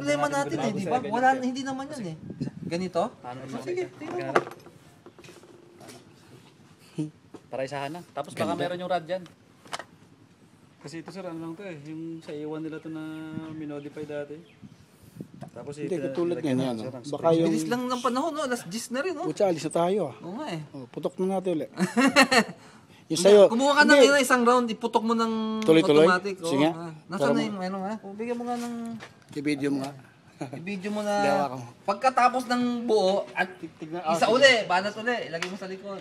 problema natin eh, di ba? Wala, hindi naman yan eh. Ganito? Sige, tingnan mo. Para isahan na. Tapos baka meron yung rad dyan. Kasi ito sir, ano lang to eh, yung sa iwan nila to na minodify dati. Tapos Hindi, katulad ganyan. Baka yung... Bilis lang ng panahon, no? Alas 10 na rin, no? Putya, alis na tayo ah. Oo nga eh. Oh, putok na natin ulit. Yung sa'yo, Kumuha ka ng isang round, iputok mo ng Tuloy-tuloy? automatic. Oo, Sige. Nasaan na yung ano ha? Bigyan mo nga ng... i-video mo nga. I-video mo na... Dewa ko. Pagkatapos ng buo, at isa uli, banat uli, ilagay mo sa likod.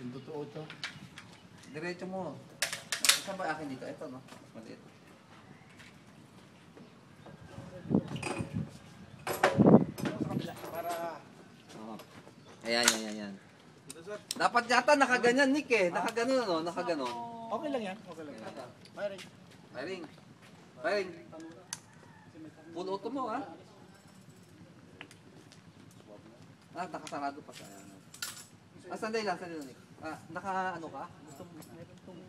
Yung totoo to. Diretso mo. Saan ba akin dito? Ito, no? Maliit. Oo. Ayan, yan, yan. Dapat yata nakaganyan, Nick eh. Nakaganon, ano? Nakaganon. Okay lang yan. Okay lang yan. Firing. Firing. Firing. Full auto mo, ha? Ah, nakasarado pa siya. Ah, sandali lang, Nick. Ah, naka ano ka? Gusto mo meron tong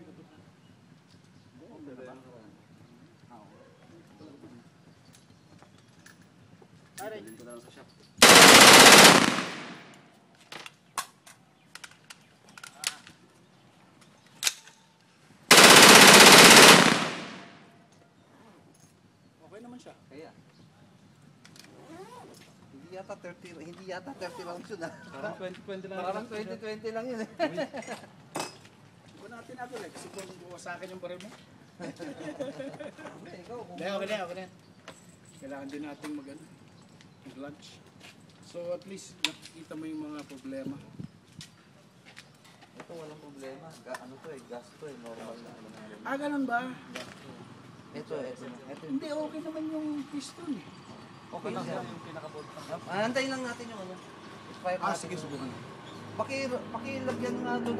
Okay naman siya. kaya. Hindi yata 30 rounds yun, ha? Parang 2020 lang. Parang 2020 lang yun, eh. Iba natin natin like. Kasi kung buwa sa akin yung baril mo. Hindi, ikaw. Hindi, okay na, okay na. Kailangan din natin mag-lunch. So at least nakikita mo yung mga problema. Ito walang problema. Ano to eh, gas to eh, normal na. Ah, ganun ba? Ito. Hindi, okay naman yung piston eh. Okay lang yan. Antayin lang natin yung ano. Expire natin. Sige, subukan. Pakilagyan nga doon ng